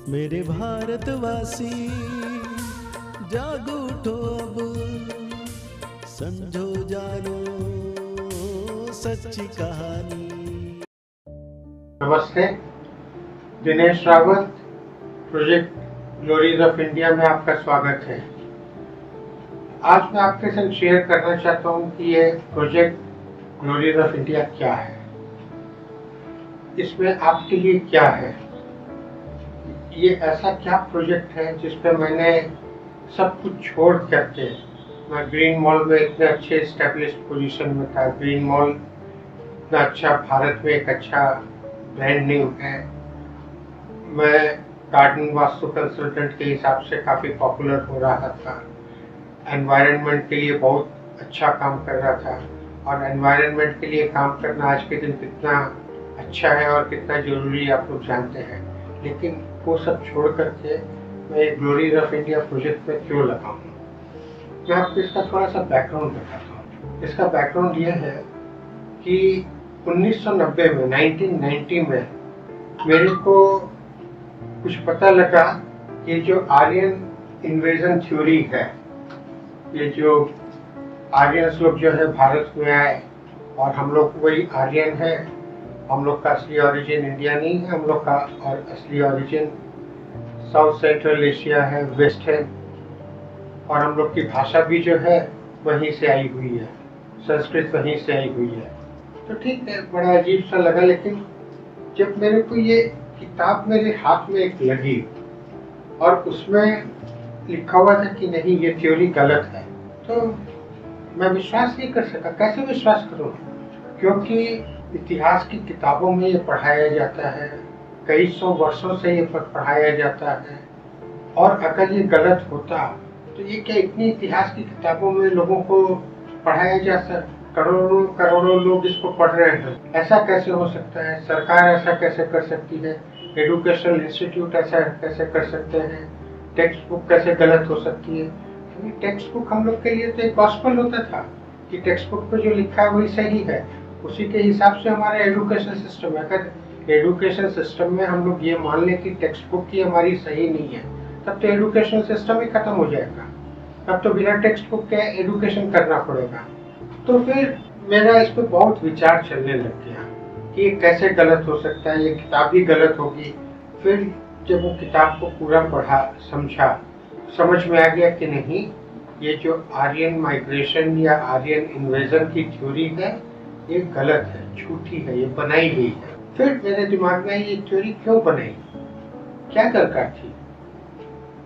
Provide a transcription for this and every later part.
मेरे भारतवासी जाग उठो अब, समझो जानो सच्ची कहानी। नमस्ते, Dinesh Rawat, project glories of India में आपका स्वागत है। आज मैं आपके साथ शेयर करना चाहता हूँ कि ये प्रोजेक्ट ग्लोरीज ऑफ इंडिया क्या है, इसमें आपके लिए क्या है। ये ऐसा क्या प्रोजेक्ट है जिस पे मैंने सब कुछ छोड़ करके, मैं ग्रीन मॉल में इतने अच्छे एस्टेब्लिश्ड पोजीशन में था। ग्रीन मॉल इतना अच्छा, भारत में एक अच्छा ब्रांड नेम है। मैं गार्डन वास्तु कंसल्टेंट के हिसाब से काफ़ी पॉपुलर हो रहा था। एनवायरनमेंट के लिए बहुत अच्छा काम कर रहा था, और एनवायरनमेंट के लिए काम करना आज के दिन कितना अच्छा है और कितना ज़रूरी आप लोग जानते हैं। लेकिन वो सब छोड़ करके मैं ग्लोरीज ऑफ इंडिया प्रोजेक्ट में क्यों लगा हूँ, मैं आपको इसका थोड़ा सा बैकग्राउंड बताता हूँ। इसका बैकग्राउंड ये है कि 1990 में 1990 में मेरे को कुछ पता लगा कि जो आर्यन इन्वेजन थ्योरी है, ये जो आर्यंस लोग जो है भारत में आए और हम लोग वही आर्यन है, हम लोग का असली ओरिजिन इंडिया नहीं है, हम लोग का और असली ओरिजिन साउथ सेंट्रल एशिया है, वेस्ट है, और हम लोग की भाषा भी जो है वहीं से आई हुई है, संस्कृत वहीं से आई हुई है। तो ठीक है, बड़ा अजीब सा लगा। लेकिन जब मेरे को ये किताब मेरे हाथ में एक लगी और उसमें लिखा हुआ था कि नहीं, ये थ्योरी गलत है, तो मैं विश्वास नहीं कर सका। कैसे विश्वास करूं, क्योंकि इतिहास की किताबों में ये पढ़ाया जाता है, कई सौ वर्षों से ये पढ़ाया जाता है, और अगर ये गलत होता तो ये क्या इतनी इतिहास की किताबों में लोगों को पढ़ाया जाता, करोड़ों करोड़ों लोग इसको पढ़ रहे हैं, ऐसा कैसे हो सकता है? सरकार ऐसा कैसे कर सकती है? एजुकेशनल इंस्टीट्यूट ऐसा कैसे कर सकते हैं? टेक्स्ट बुक कैसे गलत हो सकती है? क्योंकि टेक्स्ट बुक हम लोग के लिए तो एक गॉस्पेल होता था कि टेक्स्ट बुक पे जो लिखा है वही सही है, उसी के हिसाब से हमारा एजुकेशन सिस्टम है। अगर एजुकेशन सिस्टम में हम लोग ये मान लें कि टेक्स्ट बुक ही हमारी सही नहीं है, तब तो एजुकेशन सिस्टम ही खत्म हो जाएगा। तब तो बिना टेक्स्ट बुक के एजुकेशन करना पड़ेगा। तो फिर मेरा इस पर बहुत विचार चलने लग गया कि ये कैसे गलत हो सकता है, ये किताब ही गलत होगी। फिर जब वो किताब को पूरा पढ़ा, समझा, समझ में आ गया कि नहीं, ये जो आर्यन माइग्रेशन या आर्यन इन्वेजन की थ्योरी है ये गलत है, झूठी है, ये बनाई गई है। फिर मेरे दिमाग में ये थ्योरी क्यों बनाई, क्या दरकार थी?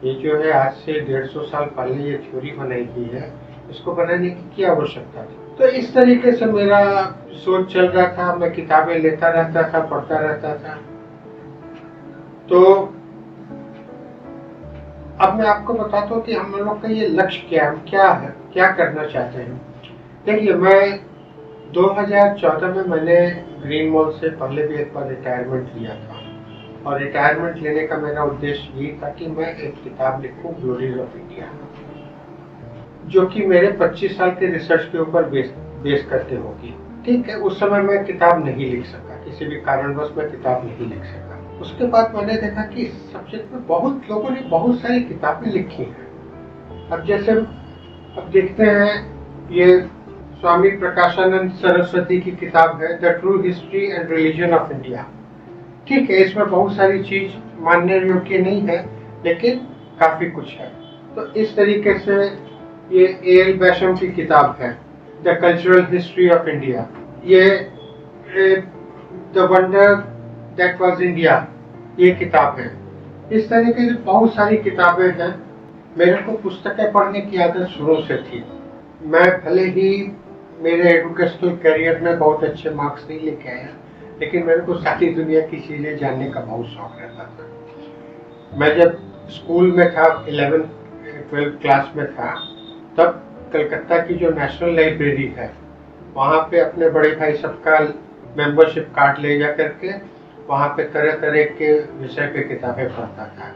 ये जो है आज से 150 साल पहले ये थ्योरी बनाई गई है, इसको बनाने की क्या आवश्यकता थी? तो इस तरीके से मेरा सोच चल रहा था। मैं किताबें लेता रहता था, पढ़ता रहता था। तो अब मैं आपको बताता हूँ कि हम लोग का ये लक्ष्य क्या है, क्या करना चाहते हैं। देखिए, मैं 2014 में मैंने ग्रीन मॉल से पहले भी एक बार रिटायरमेंट लिया था, और रिटायरमेंट लेने का मेरा उद्देश्य ये था कि मैं एक किताब लिखूं, ग्लोरीज ऑफ इंडिया, जो कि मेरे 25 साल के रिसर्च के ऊपर बेस करके होगी। ठीक है, उस समय मैं किताब नहीं लिख सका, किसी भी कारणवश मैं किताब नहीं लिख सका। उसके बाद मैंने देखा कि इस सब्जेक्ट में बहुत लोगों ने बहुत सारी किताबें लिखी हैं। अब जैसे अब देखते हैं, ये स्वामी प्रकाशानंद सरस्वती की किताब है, the true history and religion of India. ठीक है, इसमें बहुत सारी चीज मानने योग्य नहीं है, लेकिन काफी कुछ है। तो इस तरीके से ये ए.एल. बैशम की किताब है, the cultural history of India, ये the wonder that was India, ये किताब है। इस तरीके से बहुत सारी किताबें हैं। मेरे को पुस्तकें पढ़ने की आदत शुरू से थी। मैं भले ही मेरे एजुकेशनल करियर में बहुत अच्छे मार्क्स नहीं लेके आया, लेकिन मेरे को सारी दुनिया की चीज़ें जानने का बहुत शौक रहता था। मैं जब स्कूल में था, 11th-12th क्लास में था, तब कलकत्ता की जो नेशनल लाइब्रेरी है, वहाँ पे अपने बड़े भाई सबका मेंबरशिप कार्ड ले जा करके वहाँ पे तरह तरह के विषय पे किताबें पढ़ता था।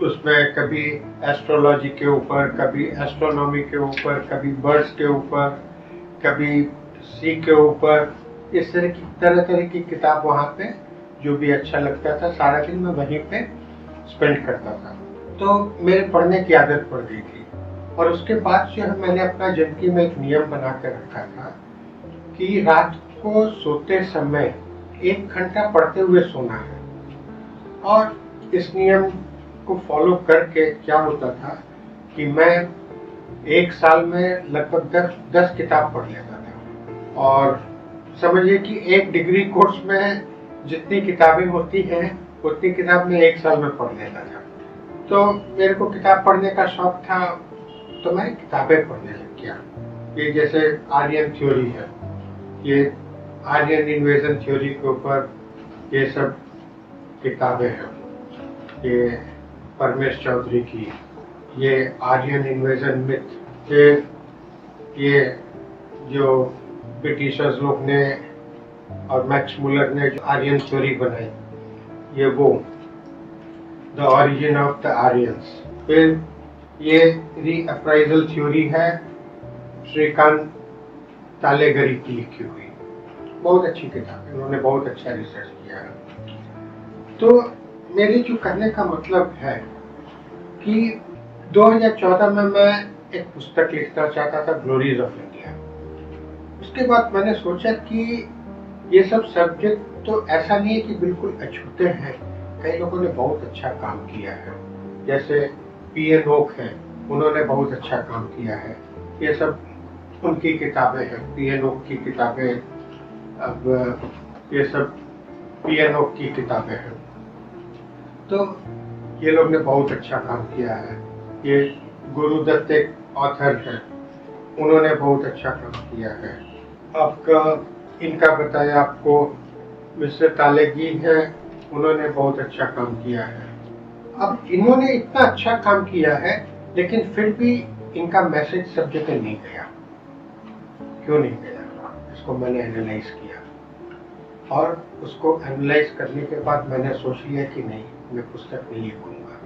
उसमें कभी एस्ट्रोलॉजी के ऊपर, कभी एस्ट्रोनॉमी के ऊपर, कभी बर्ड्स के ऊपर, कभी सी के ऊपर, इस तरह की किताब वहाँ पे जो भी अच्छा लगता था, सारा दिन मैं वहीं पे स्पेंड करता था, तो मेरे पढ़ने की आदत पड़ गई थी। और उसके बाद जो है मैंने अपना जिंदगी में एक नियम बना के रखा था कि रात को सोते समय 1 घंटा पढ़ते हुए सोना है। और इस नियम को फॉलो करके क्या होता था कि मैं 1 साल में लगभग 10 किताब पढ़ लेता था। और समझिए कि एक डिग्री कोर्स में जितनी किताबें होती हैं उतनी किताब मैं 1 साल में पढ़ लेता था। तो मेरे को किताब पढ़ने का शौक था, तो मैं किताबें पढ़ने लग गया। ये जैसे आर्यन थ्योरी है, ये आर्यन इन्वेजन थ्योरी के ऊपर ये सब किताबें हैं, ये परमेश चौधरी की, ये आर्यन इन्वेजन मिथ, फिर ये जो ब्रिटिशर्स लोग ने और मैक्स मुलर ने जो आर्यन थ्योरी बनाई, ये वो the origin of the Aryans. फिर ये रीअप्राइजल थ्योरी है श्रीकांत तालेगरी की लिखी हुई, बहुत अच्छी किताब है, उन्होंने बहुत अच्छा रिसर्च किया है। तो मेरे जो कहने का मतलब है कि 2014 में मैं एक पुस्तक लिखना चाहता था, ग्लोरीज ऑफ इंडिया। उसके बाद मैंने सोचा कि ये सब सब्जेक्ट तो ऐसा नहीं है कि बिल्कुल अछूते हैं, कई लोगों ने बहुत अच्छा काम किया है, जैसे पी.एन. ओक हैं, उन्होंने बहुत अच्छा काम किया है, ये सब उनकी किताबें हैं, पी.एन. ओक की किताबें, अब ये सब पी.एन. ओक की किताबें हैं। तो ये लोग ने बहुत अच्छा काम किया है। ये गुरुदत्त एक ऑथर हैं, उन्होंने बहुत अच्छा काम किया है। आपका इनका बताया आपको मिस्टर तालेगी हैं, उन्होंने बहुत अच्छा काम किया है। अब इन्होंने इतना अच्छा काम किया है, लेकिन फिर भी इनका मैसेज सब जगह नहीं गया। क्यों नहीं गया? इसको मैंने एनालाइज किया और उसको एनालाइज करने के बाद मैंने सोच लिया कि नहीं, मैं पुस्तक नहीं लिखूंगा,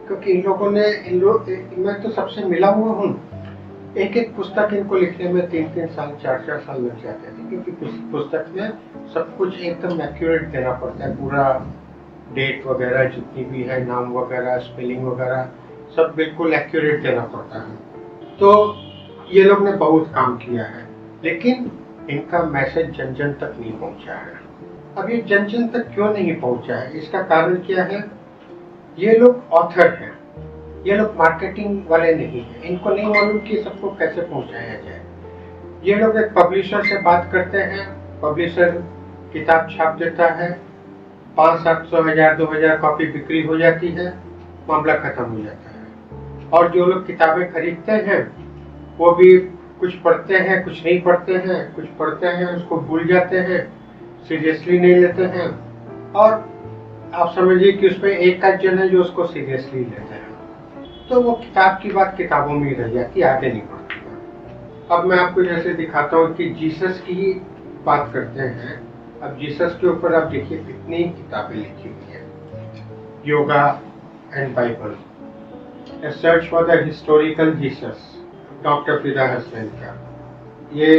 क्योंकि इन लोगों ने मैं तो सबसे मिला हुआ हूँ, एक पुस्तक इनको लिखने में 3 साल 4 साल लग जाते थे, क्योंकि पुस्तक में सब कुछ एकदम एक्यूरेट देना पड़ता है, पूरा डेट वगैरह जितनी भी है, नाम वगैरह, स्पेलिंग वगैरह, सब बिल्कुल एक्यूरेट देना पड़ता है। तो ये लोग ने बहुत काम किया है, लेकिन इनका मैसेज जन जन तक नहीं पहुंचा है। अब ये जन जन तक क्यों नहीं पहुंचा है, इसका कारण क्या है? ये लोग ऑथर हैं, ये लोग मार्केटिंग वाले नहीं हैं, इनको नहीं मालूम कि सबको कैसे पहुंचाया जाए। ये लोग एक पब्लिशर से बात करते हैं, पब्लिशर किताब छाप देता है, 500-700 1000 2000 कॉपी बिक्री हो जाती है, मामला खत्म हो जाता है। और जो लोग किताबें खरीदते हैं वो भी कुछ पढ़ते हैं, कुछ नहीं पढ़ते हैं, कुछ पढ़ते हैं उसको भूल जाते हैं, सीरियसली नहीं लेते हैं, और आप समझिए कि उसमें एक आध जन है जो उसको सीरियसली लेते हैं। तो वो किताब की बात किताबों में ही रह जाती, आगे नहीं बढ़ती। अब मैं आपको जैसे दिखाता हूँ कि जीसस की बात करते हैं। अब जीसस के ऊपर आप देखिए कितनी किताबें लिखी हुई है, yoga and Bible, a search for the historical Jesus, doctor Fida Hasan का, ये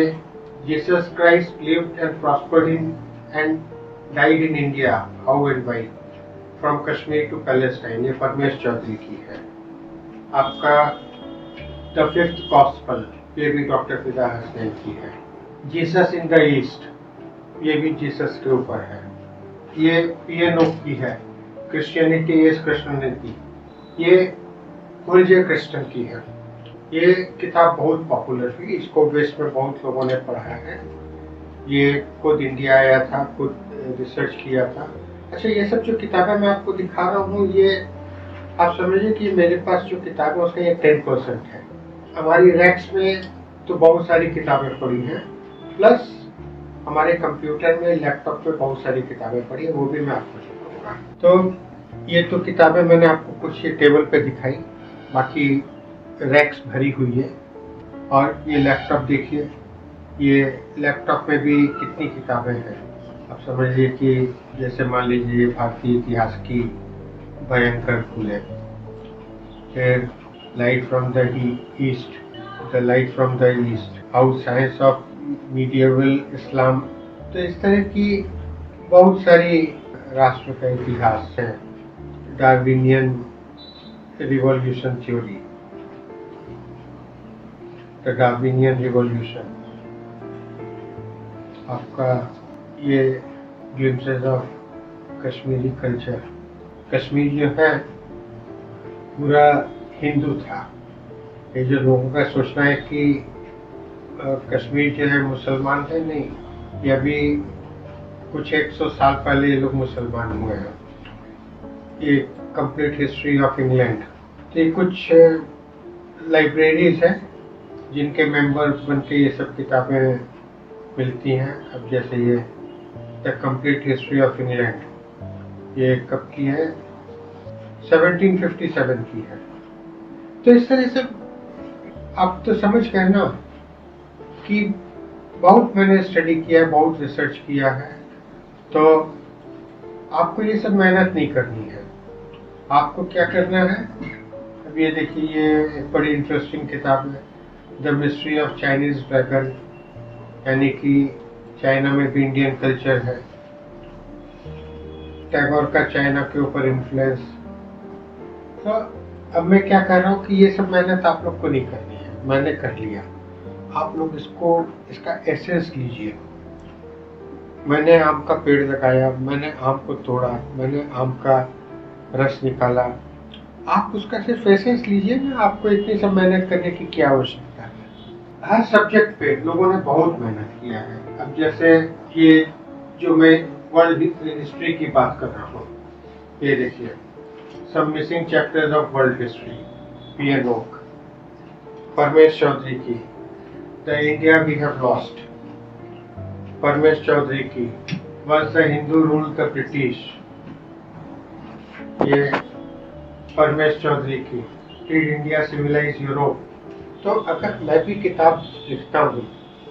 Jesus Christ lived and prospered in and died in India, how and why, from Kashmir to Palestine, ये परमेश चौधरी की है। आपका द फिफ्थ गॉस्पल, ये भी डॉक्टर फिदा हसन की है। जीसस इन द ईस्ट, ये भी जीसस के ऊपर है। ये पी.एन. ओक की है, क्रिश्चियनिटी इज क्रिश्चियनिटी, ये पुलजे क्रिस्टन की है। ये किताब बहुत पॉपुलर हुई, इसको वेस्ट में बहुत लोगों ने पढ़ा है। ये खुद इंडिया आया था, खुद रिसर्च किया था। अच्छा, ये सब जो किताबें मैं आपको दिखा रहा हूँ, ये आप समझिए कि मेरे पास जो किताब है उसका ये 10% है। हमारी रैक्स में तो बहुत सारी किताबें पड़ी हैं, प्लस हमारे कंप्यूटर में, लैपटॉप पे बहुत सारी किताबें पड़ी है, वो भी मैं आपको दिखाऊंगा। तो ये तो किताबें मैंने आपको कुछ ये टेबल पे दिखाई, बाकी रैक्स भरी हुई है। और ये लैपटॉप देखिए, ये लैपटॉप में भी कितनी किताबें हैं। आप समझिए कि जैसे मान लीजिए भारतीय इतिहास की भयंकर फूलें, फिर light from the East, the light from the East, how science of medieval Islam. तो इस तरह की बहुत सारी राष्ट्र का इतिहास है, Darwinian revolution theory, the Darwinian revolution. आपका ये glimpses of Kashmiri culture. Kashmir जो है पूरा हिंदू था। ये जो लोगों का सोचना है कि कश्मीर जो है मुसलमान है, नहीं, ये अभी कुछ 100 साल पहले ये लोग मुसलमान हुए हैं। ये कंप्लीट हिस्ट्री ऑफ इंग्लैंड। ये कुछ लाइब्रेरीज हैं जिनके मेंबर बन के ये सब किताबें मिलती हैं। अब जैसे ये the complete history of England, ये कब की है? 1757 की है। तो इस तरह से आप तो समझ गए ना कि बहुत मैंने स्टडी किया, बहुत रिसर्च किया है। तो आपको ये सब मेहनत नहीं करनी है। आपको क्या करना है? अब ये देखिए, ये एक बड़ी इंटरेस्टिंग किताब है, the mystery of Chinese dragon, यानी कि चाइना में भी इंडियन कल्चर है। टैगोर का चाइना के ऊपर इन्फ्लुएंस। तो अब मैं क्या कर रहा हूँ कि ये सब मेहनत आप लोग को नहीं करनी है, मैंने कर लिया। आप लोग इसका एसेंस लीजिए। मैंने आम का पेड़ लगाया, मैंने आम को तोड़ा, मैंने आम का रस निकाला। आप उसका सिर्फ एसेंस लीजिए ना, आपको इतनी सब मेहनत करने की क्या आवश्यकता है? हर सब्जेक्ट पे लोगों ने बहुत मेहनत किया है। अब जैसे ये जो मैं वर्ल्ड हिस्ट्री की बात कर रहा हूँ, ये देखिए, some missing chapters of world history, P N. Oak, Paramesh Choudhury की the India we have lost, Paramesh Choudhury की once the Hindu rule the British, ये परमेश चौधरी की डिड इंडिया सिविलाइज यूरोप। तो अगर मैं भी किताब लिखता हूँ,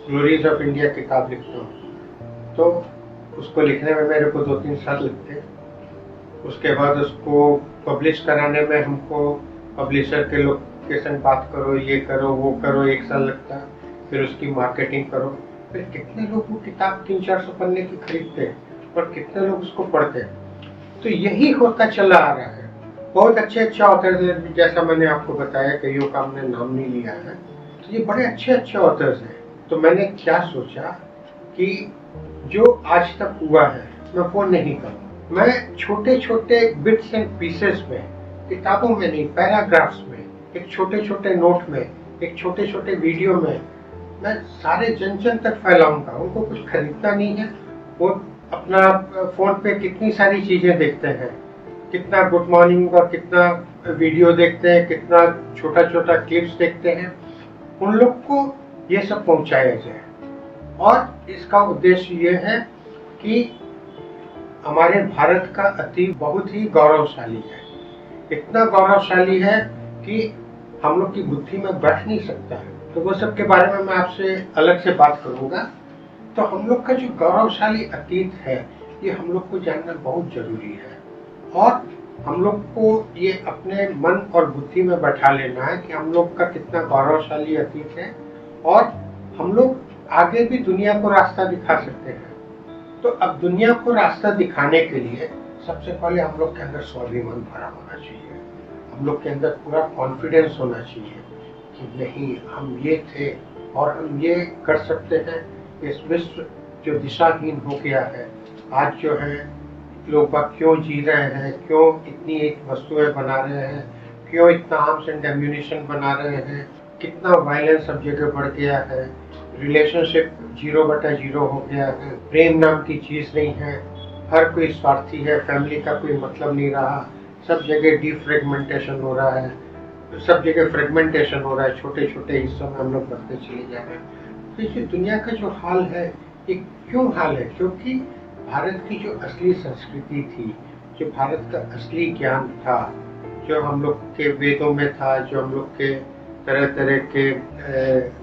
ग्लोरीज ऑफ इंडिया किताब लिखता हूँ, तो उसको लिखने में मेरे को 2-3 साल लगते हैं। उसके बाद उसको पब्लिश कराने में हमको पब्लिशर के लोग के संग बात करो, ये करो, वो करो, 1 साल लगता है। फिर उसकी मार्केटिंग करो। फिर कितने लोग वो किताब 300-400 पन्ने की खरीदते हैं और कितने लोग उसको पढ़ते हैं। तो यही होता चला आ रहा है। बहुत अच्छे ऑथर्स हैं, जैसा मैंने आपको बताया, कईयों का हमने नाम नहीं लिया है। तो ये बड़े अच्छे ऑथर्स हैं। तो मैंने क्या सोचा कि जो आज तक हुआ है मैं वो नहीं करूँ। मैं छोटे छोटे बिट्स एंड पीसेस में, किताबों में नहीं, पैराग्राफ्स में, एक छोटे छोटे नोट में, एक छोटे छोटे वीडियो में मैं सारे जन जन तक फैलाऊंगा। उनको कुछ खरीदना नहीं है। वो अपना फोन पे कितनी सारी चीजें देखते हैं, कितना गुड मॉर्निंग और कितना वीडियो देखते हैं, कितना छोटा छोटा क्लिप्स देखते हैं, उन लोग को ये सब पहुंचाया जाए। और इसका उद्देश्य ये है कि हमारे भारत का अतीत बहुत ही गौरवशाली है। इतना गौरवशाली है कि हम लोग की बुद्धि में बैठ नहीं सकता है। तो वो सब के बारे में मैं आपसे अलग से बात करूंगा। तो हम लोग का जो गौरवशाली अतीत है, ये हम लोग को जानना बहुत जरूरी है। और हम लोग को ये अपने मन और बुद्धि में बैठा लेना है कि हम लोग का कितना गौरवशाली अतीत है और हम लोग आगे भी दुनिया को रास्ता दिखा सकते हैं। तो अब दुनिया को रास्ता दिखाने के लिए सबसे पहले हम लोग के अंदर स्वाभिमान भरा होना चाहिए। हम लोग के अंदर पूरा कॉन्फिडेंस होना चाहिए कि नहीं, हम ये थे और हम ये कर सकते हैं। इस विश्व जो दिशाहीन हो गया है, आज जो है लोग बाग क्यों जी रहे हैं, क्यों इतनी एक वस्तुएं बना रहे हैं, क्यों इतना आर्म्स एंड एम्यूनिशन बना रहे हैं, कितना वायलेंस सब जगह बढ़ गया है, रिलेशनशिप 0/0 हो गया है, प्रेम नाम की चीज नहीं है, हर कोई स्वार्थी है, फैमिली का कोई मतलब नहीं रहा, सब जगह डिफ्रेगमेंटेशन हो रहा है, सब जगह फ्रेगमेंटेशन हो रहा है, छोटे छोटे हिस्सों में हम लोग बढ़ते चले जा रहे हैं। तो ये दुनिया का जो हाल है, ये क्यों हाल है? क्योंकि भारत की जो असली संस्कृति थी, जो भारत का असली ज्ञान था, जो हम लोग के वेदों में था, जो हम लोग के तरह तरह के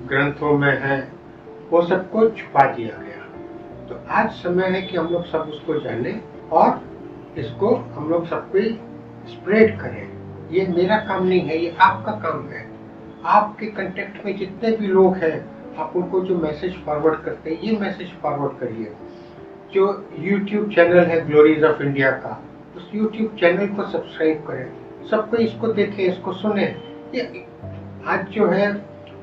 ग्रंथों में है, वो सबको छुपा दिया गया। तो आज समय है कि हम लोग सब उसको जाने और इसको हम लोग सबको स्प्रेड करें। ये मेरा काम नहीं है, ये आपका काम है। आपके कांटेक्ट में जितने भी लोग हैं, आप उनको जो मैसेज फॉरवर्ड करते हैं, ये मैसेज फॉरवर्ड करिए। जो YouTube चैनल है ग्लोरीज ऑफ इंडिया का, उस YouTube चैनल को सब्सक्राइब करें, सबको इसको देखें, इसको सुने। ये आज जो है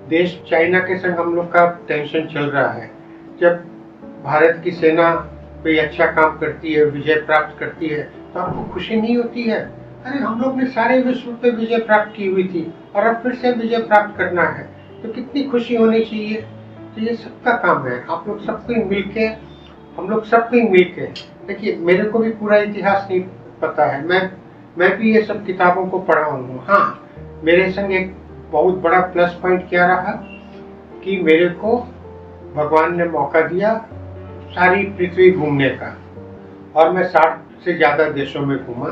देश चाइना के संग हम लोग का टेंशन चल रहा है। जब भारत की सेना कोई अच्छा काम करती है, विजय प्राप्त करती है, तो आपको खुशी नहीं होती है? अरे हम लोग ने सारे विश्व पे विजय प्राप्त की हुई थी और अब फिर से विजय प्राप्त करना है, तो कितनी खुशी होनी चाहिए। तो ये सबका काम है, आप लोग सबको मिलके, हम लोग सबको मिलके। देखिए मेरे को भी पूरा इतिहास नहीं पता है, मैं भी ये सब किताबों को पढ़ा हूँ। हाँ, मेरे संग एक बहुत बड़ा प्लस पॉइंट क्या रहा कि मेरे को भगवान ने मौका दिया सारी पृथ्वी घूमने का, और मैं 60 से ज़्यादा देशों में घूमा,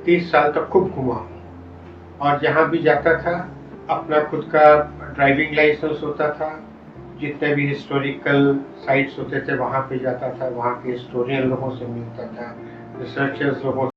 30 साल तक खूब घूमा हूँ। और जहाँ भी जाता था अपना खुद का ड्राइविंग लाइसेंस होता था, जितने भी हिस्टोरिकल साइट्स होते थे वहाँ पे जाता था, वहाँ के हिस्टोरियन लोगों से मिलता था, रिसर्चर्स लोगों